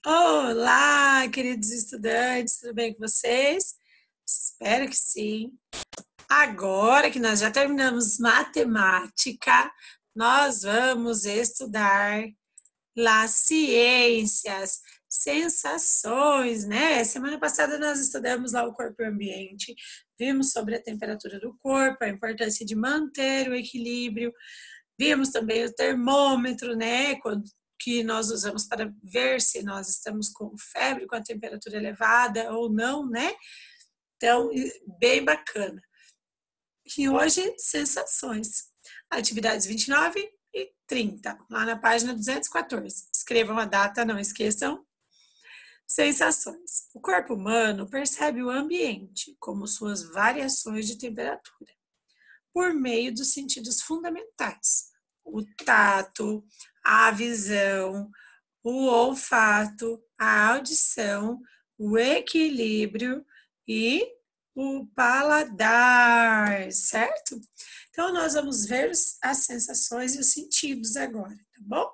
Olá, queridos estudantes, tudo bem com vocês? Espero que sim. Agora que nós já terminamos matemática, nós vamos estudar las ciências, sensações, né? Semana passada nós estudamos lá o corpo e o ambiente, vimos sobre a temperatura do corpo, a importância de manter o equilíbrio, vimos também o termômetro, né? Que nós usamos para ver se nós estamos com febre, com a temperatura elevada ou não, né? Então, bem bacana. E hoje, sensações. Atividades 29 e 30, lá na página 214. Escrevam a data, não esqueçam. Sensações. O corpo humano percebe o ambiente, como suas variações de temperatura, por meio dos sentidos fundamentais: o tato, a visão, o olfato, a audição, o equilíbrio e o paladar, certo? Então, nós vamos ver as sensações e os sentidos agora, tá bom?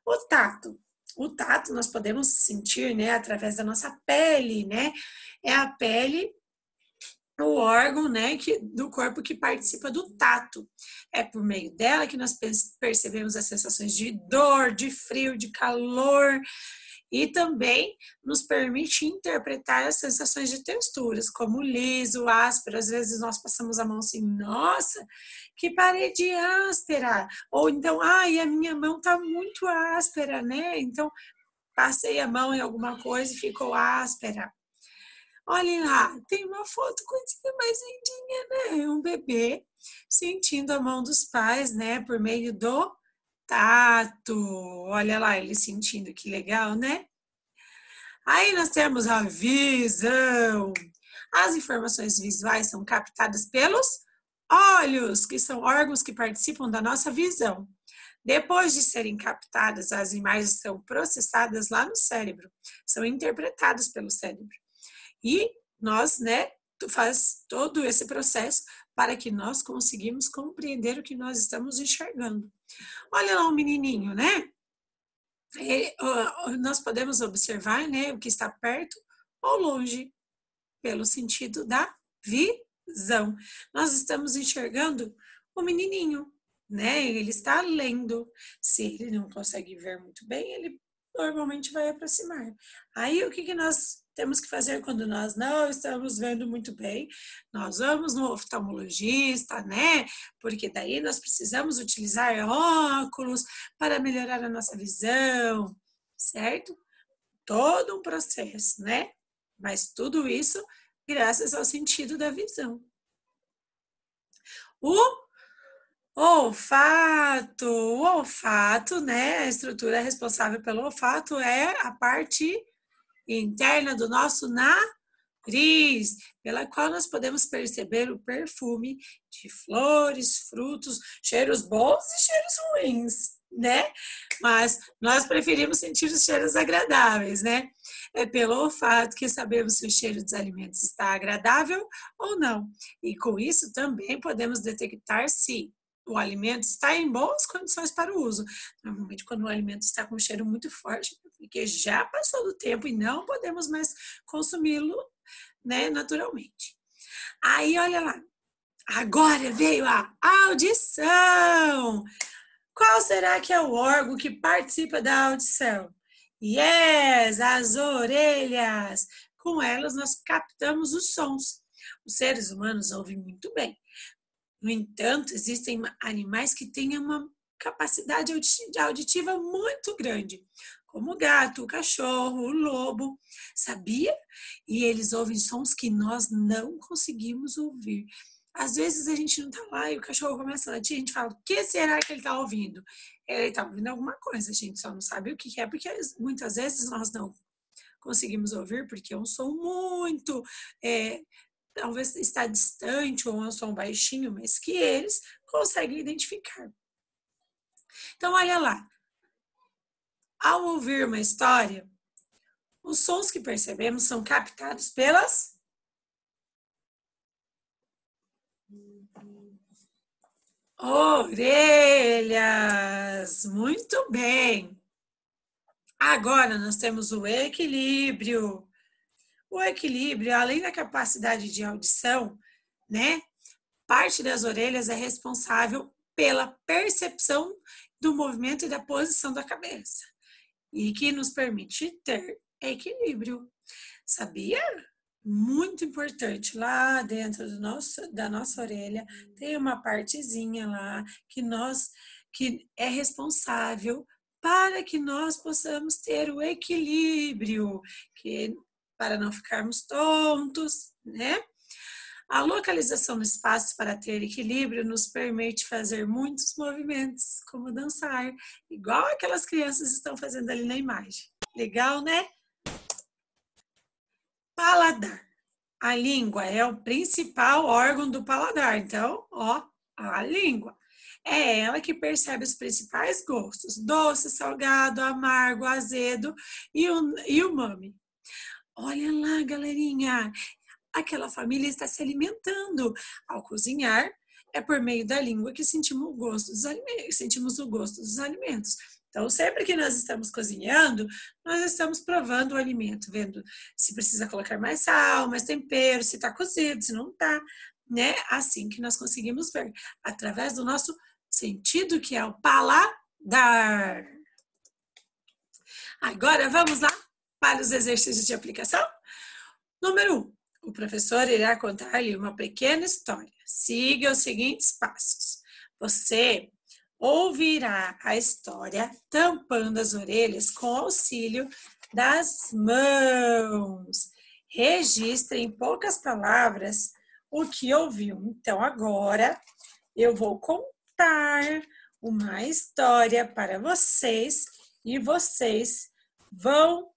O tato. O tato nós podemos sentir, né, através da nossa pele, né? É a pele o órgão, né, do corpo que participa do tato. É por meio dela que nós percebemos as sensações de dor, de frio, de calor, e também nos permite interpretar as sensações de texturas, como liso, áspero. Às vezes nós passamos a mão assim, nossa, que parede áspera, ou então, ai, a minha mão está muito áspera, né? Então, passei a mão em alguma coisa e ficou áspera. Olhem lá, tem uma foto coisinha mais lindinha, né? Um bebê sentindo a mão dos pais, né? Por meio do tato. Olha lá, ele sentindo, que legal, né? Aí nós temos a visão. As informações visuais são captadas pelos olhos, que são órgãos que participam da nossa visão. Depois de serem captadas, as imagens são processadas lá no cérebro, são interpretadas pelo cérebro. E nós, né, faz todo esse processo para que nós conseguimos compreender o que nós estamos enxergando. Olha lá um menininho, né? Nós podemos observar, né, o que está perto ou longe, pelo sentido da visão. Nós estamos enxergando o menininho, né? Ele está lendo. Se ele não consegue ver muito bem, ele normalmente vai aproximar. Aí o que nós temos que fazer quando nós não estamos vendo muito bem? Nós vamos no oftalmologista, né? Porque daí nós precisamos utilizar óculos para melhorar a nossa visão, certo? Todo um processo, né? Mas tudo isso graças ao sentido da visão. O olfato, né? A estrutura responsável pelo olfato é a parte interna do nosso nariz, pela qual nós podemos perceber o perfume de flores, frutos, cheiros bons e cheiros ruins, né? Mas nós preferimos sentir os cheiros agradáveis, né? É pelo olfato que sabemos se o cheiro dos alimentos está agradável ou não. E com isso também podemos detectar se o alimento está em boas condições para o uso. Normalmente, quando o alimento está com um cheiro muito forte, porque já passou do tempo e não podemos mais consumi-lo, né, naturalmente. Aí, olha lá, agora veio a audição. Qual será que é o órgão que participa da audição? Yes, as orelhas. Com elas nós captamos os sons. Os seres humanos ouvem muito bem. No entanto, existem animais que têm uma capacidade auditiva muito grande, como o gato, o cachorro, o lobo, sabia? E eles ouvem sons que nós não conseguimos ouvir. Às vezes a gente não está lá e o cachorro começa a latir, a gente fala, o que será que ele está ouvindo? Ele está ouvindo alguma coisa, a gente só não sabe o que é, porque muitas vezes nós não conseguimos ouvir, porque é um som muito talvez está distante ou é um som baixinho, mas que eles conseguem identificar. Então, olha lá. Ao ouvir uma história, os sons que percebemos são captados pelas orelhas. Muito bem. Agora nós temos o equilíbrio. O equilíbrio, além da capacidade de audição, né? Parte das orelhas é responsável pela percepção do movimento e da posição da cabeça e que nos permite ter equilíbrio. Sabia? Muito importante. Lá dentro da nossa orelha tem uma partezinha lá que é responsável para que nós possamos ter o equilíbrio, para não ficarmos tontos, né? A localização no espaço para ter equilíbrio nos permite fazer muitos movimentos, como dançar, igual aquelas crianças estão fazendo ali na imagem. Legal, né? Paladar. A língua é o principal órgão do paladar. Então, ó, a língua. É ela que percebe os principais gostos: doce, salgado, amargo, azedo e o umami. Olha lá, galerinha, aquela família está se alimentando. Ao cozinhar, é por meio da língua que sentimos o gosto dos alimentos. Então, sempre que nós estamos cozinhando, nós estamos provando o alimento, vendo se precisa colocar mais sal, mais tempero, se está cozido, se não está, né? Assim que nós conseguimos ver, através do nosso sentido, que é o paladar. Agora, vamos lá para os exercícios de aplicação? Número 1. O professor irá contar-lhe uma pequena história. Siga os seguintes passos. Você ouvirá a história tampando as orelhas com auxílio das mãos. Registre em poucas palavras o que ouviu. Então, agora eu vou contar uma história para vocês e vocês vão...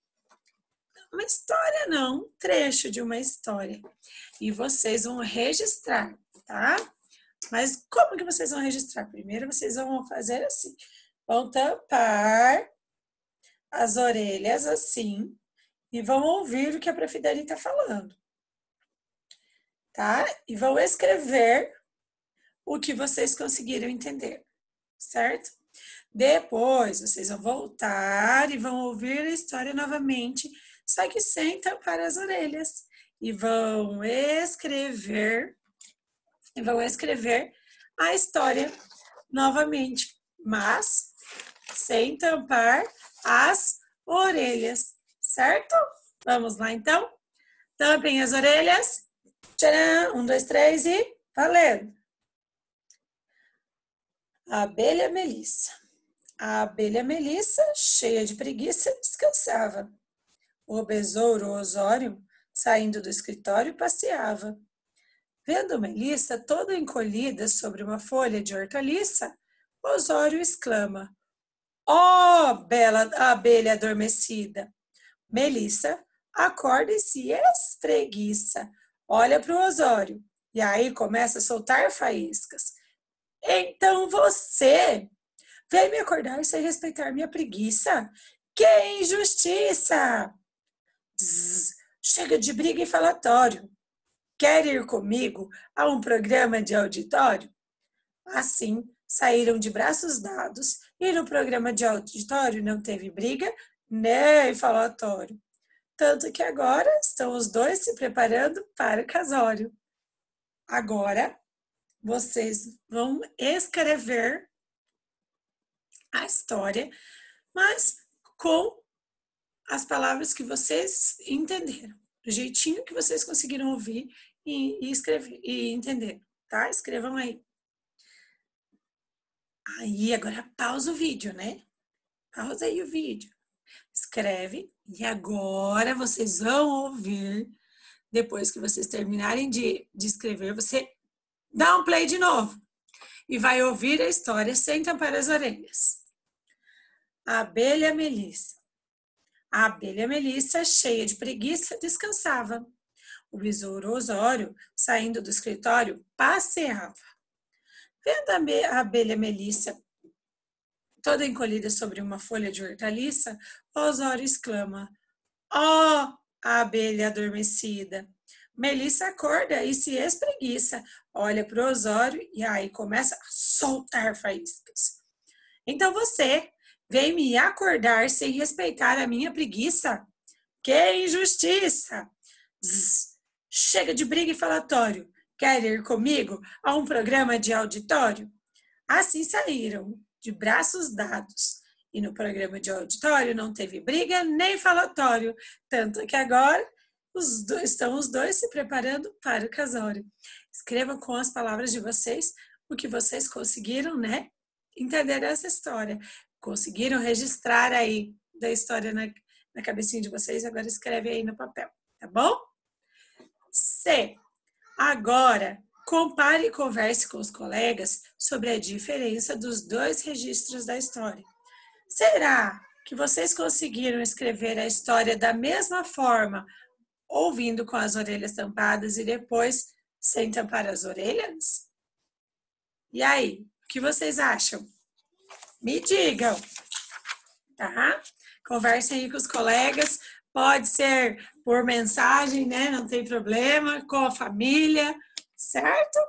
Uma história não, um trecho de uma história. E vocês vão registrar, tá? Mas como que vocês vão registrar? Primeiro vocês vão fazer assim. Vão tampar as orelhas assim e vão ouvir o que a Prof. Dani está falando. Tá? E vão escrever o que vocês conseguiram entender, certo? Depois vocês vão voltar e vão ouvir a história novamente, só que sem tampar as orelhas. E vão escrever a história novamente, mas sem tampar as orelhas, certo? Vamos lá, então? Tampem as orelhas. Tcharam! 1, 2, 3 e valendo! A abelha Melissa. A abelha Melissa, cheia de preguiça, descansava. O besouro Osório, saindo do escritório, passeava. Vendo Melissa toda encolhida sobre uma folha de hortaliça, Osório exclama: "Ó, bela abelha adormecida!" Melissa acorda e se espreguiça. Olha para o Osório e aí começa a soltar faíscas. "Então você vem me acordar sem respeitar minha preguiça? Que injustiça!" Zzz, chega de briga e falatório. Quer ir comigo a um programa de auditório? Assim, saíram de braços dados e no programa de auditório não teve briga nem falatório. Tanto que agora estão os dois se preparando para o casório. Agora, vocês vão escrever a história, mas com as palavras que vocês entenderam, do jeitinho que vocês conseguiram ouvir e escrever e entender, tá? Escrevam aí. Aí agora pausa o vídeo, né? Pausa aí o vídeo. Escreve e agora vocês vão ouvir. Depois que vocês terminarem de escrever, você dá um play de novo e vai ouvir a história sem tampar as orelhas. A abelha Melissa. A abelha Melissa, cheia de preguiça, descansava. O besouro Osório, saindo do escritório, passeava. Vendo a abelha Melissa toda encolhida sobre uma folha de hortaliça, Osório exclama: "Ó, a abelha adormecida!" Melissa acorda e se espreguiça, olha para o Osório e aí começa a soltar faíscas. "Então você vem me acordar sem respeitar a minha preguiça? Que injustiça! Zzz, chega de briga e falatório. Quer ir comigo a um programa de auditório? Assim saíram, de braços dados. E no programa de auditório não teve briga nem falatório. Tanto que agora estão os dois se preparando para o casório. Escrevam com as palavras de vocês o que vocês conseguiram, né? Entender essa história. Conseguiram registrar aí da história na cabecinha de vocês, agora escreve aí no papel, tá bom? C. Agora, compare e converse com os colegas sobre a diferença dos dois registros da história. Será que vocês conseguiram escrever a história da mesma forma, ouvindo com as orelhas tampadas e depois sem tampar as orelhas? E aí, o que vocês acham? Me digam, tá? Conversem aí com os colegas, pode ser por mensagem, né? Não tem problema, com a família, certo?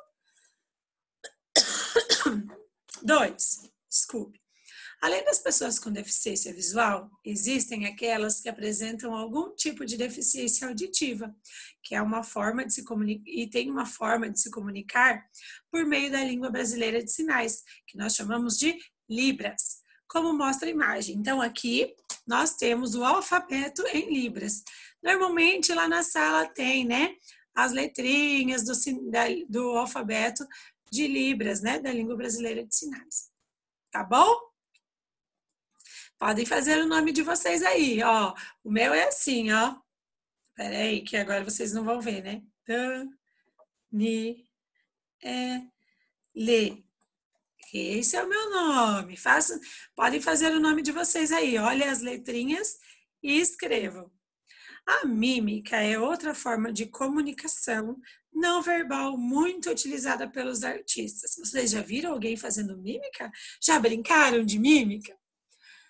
2. Desculpe. Além das pessoas com deficiência visual, existem aquelas que apresentam algum tipo de deficiência auditiva, que é uma forma de se comunicar e tem uma forma de se comunicar por meio da língua brasileira de sinais, que nós chamamos de Libras, como mostra a imagem. Então, aqui nós temos o alfabeto em Libras. Normalmente lá na sala tem, né, as letrinhas do alfabeto de Libras, né, da língua brasileira de sinais. Tá bom? Podem fazer o nome de vocês aí, ó. O meu é assim, ó. Espera aí, que agora vocês não vão ver, né? Le. Esse é o meu nome. Podem fazer o nome de vocês aí. Olhem as letrinhas e escrevam. A mímica é outra forma de comunicação não verbal muito utilizada pelos artistas. Vocês já viram alguém fazendo mímica? Já brincaram de mímica?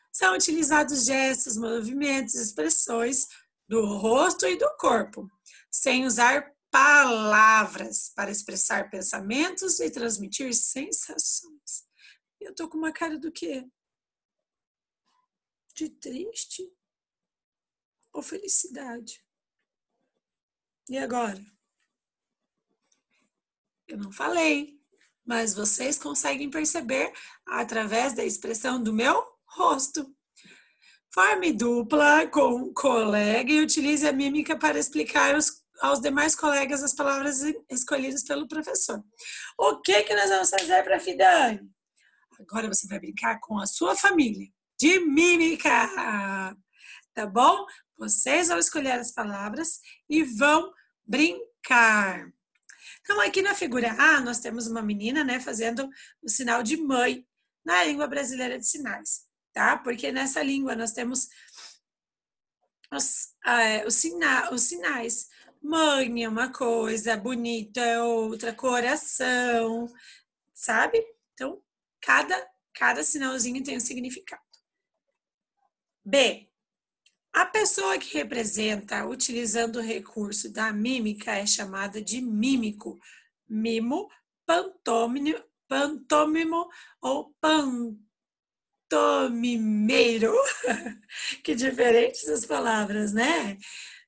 São utilizados gestos, movimentos, expressões do rosto e do corpo, sem usar palavras para expressar pensamentos e transmitir sensações. Eu tô com uma cara do quê? De triste ou felicidade? E agora? Eu não falei, mas vocês conseguem perceber através da expressão do meu rosto. Forme dupla com um colega e utilize a mímica para explicar aos demais colegas as palavras escolhidas pelo professor. O que nós vamos fazer para a Fidane? Agora você vai brincar com a sua família de mímica, tá bom? Vocês vão escolher as palavras e vão brincar. Então, aqui na figura A, nós temos uma menina, né, fazendo o sinal de mãe na língua brasileira de sinais, tá? Porque nessa língua nós temos os sinais. Mãe é uma coisa, bonito é outra, coração, sabe? Então, cada sinalzinho tem um significado. B. A pessoa que representa utilizando o recurso da mímica é chamada de mímico, mimo, pantômimo ou pantomimeiro. Que diferentes as palavras, né?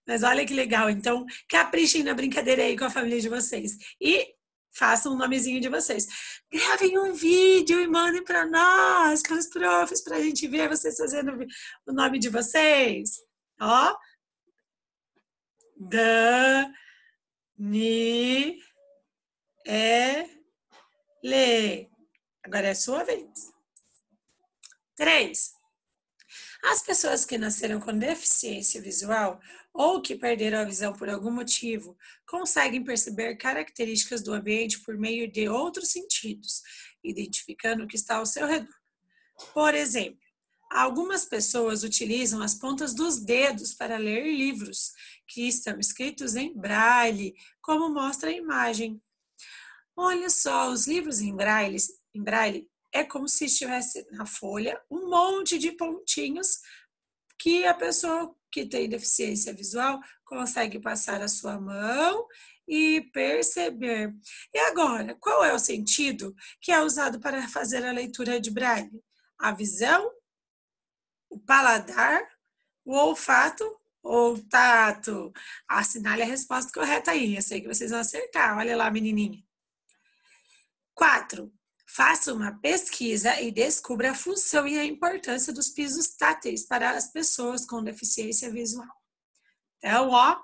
Mas olha que legal. Então, caprichem na brincadeira aí com a família de vocês. E façam o nomezinho de vocês. Gravem um vídeo e mandem para nós, para os profs, para a gente ver vocês fazendo o nome de vocês. Ó. Dani, Le. Agora é a sua vez. 3. As pessoas que nasceram com deficiência visual ou que perderam a visão por algum motivo conseguem perceber características do ambiente por meio de outros sentidos, identificando o que está ao seu redor. Por exemplo, algumas pessoas utilizam as pontas dos dedos para ler livros que estão escritos em braille, como mostra a imagem. Olha só, os livros em braille é como se estivesse na folha um monte de pontinhos que a pessoa que tem deficiência visual consegue passar a sua mão e perceber. E agora, qual é o sentido que é usado para fazer a leitura de braille? A visão O paladar, o olfato ou o tato? Assinale a resposta correta aí. Eu sei que vocês vão acertar. Olha lá, menininha. 4. Faça uma pesquisa e descubra a função e a importância dos pisos táteis para as pessoas com deficiência visual. Então, ó,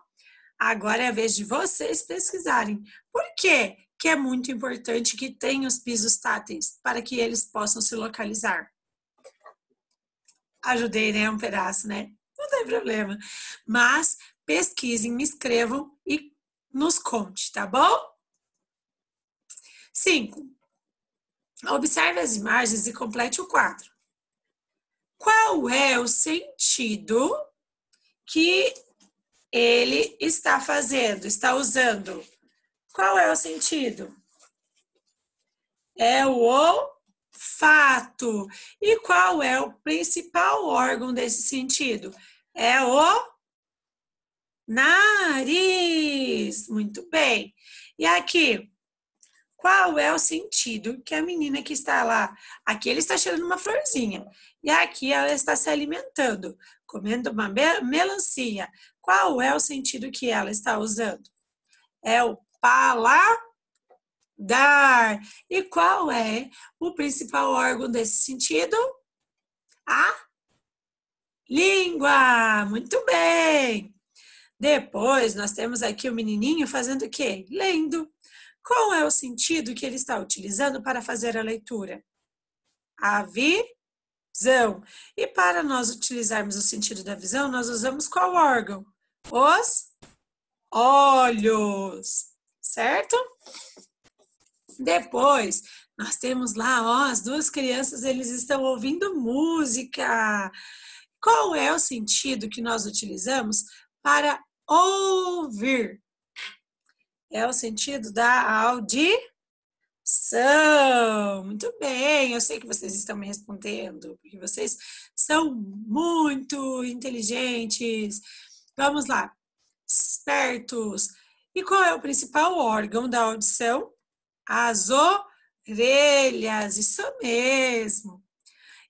agora é a vez de vocês pesquisarem. Por quê que é muito importante que tenha os pisos táteis para que eles possam se localizar? Ajudei, né? Um pedaço, né? Não tem problema. Mas pesquisem, me escrevam e nos conte, tá bom? 5. Observe as imagens e complete o quadro. Qual é o sentido que ele está fazendo, está usando? Qual é o sentido? É o olfato. E qual é o principal órgão desse sentido? É o nariz. Muito bem. E aqui, qual é o sentido que a menina que está lá? Aqui ele está cheirando uma florzinha. E aqui ela está se alimentando, comendo uma melancia. Qual é o sentido que ela está usando? É o paladar. E qual é o principal órgão desse sentido? A língua. Muito bem. Depois, nós temos aqui o menininho fazendo o quê? Lendo. Qual é o sentido que ele está utilizando para fazer a leitura? A visão. E para nós utilizarmos o sentido da visão, nós usamos qual órgão? Os olhos. Certo? Depois, nós temos lá, ó, as duas crianças, eles estão ouvindo música. Qual é o sentido que nós utilizamos para ouvir? É o sentido da audição. Muito bem, eu sei que vocês estão me respondendo, porque vocês são muito inteligentes. Vamos lá, espertos. E qual é o principal órgão da audição? As orelhas, isso mesmo.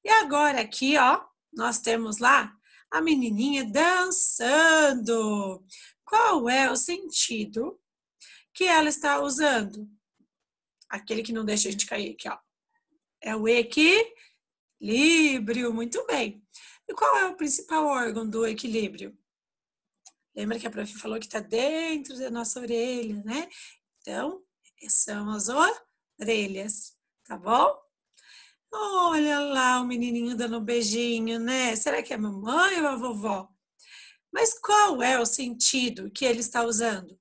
E agora aqui, ó, nós temos lá a menininha dançando. Qual é o sentido que ela está usando? Aquele que não deixa a gente cair aqui, ó. É o equilíbrio, muito bem. E qual é o principal órgão do equilíbrio? Lembra que a prof falou que está dentro da nossa orelha, né? Então, são as orelhas, tá bom? Olha lá o menininho dando um beijinho, né? Será que é a mamãe ou a vovó? Mas qual é o sentido que ele está usando?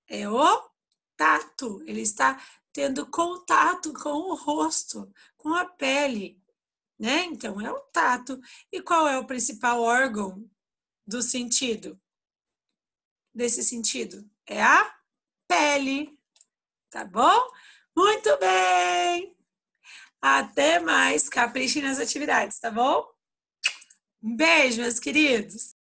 É o tato. Ele está tendo contato com o rosto, com a pele, né? Então, é o tato. E qual é o principal órgão do sentido? Desse sentido? É a pele. Tá bom? Muito bem! Até mais, caprichem nas atividades, tá bom? Um beijo, meus queridos!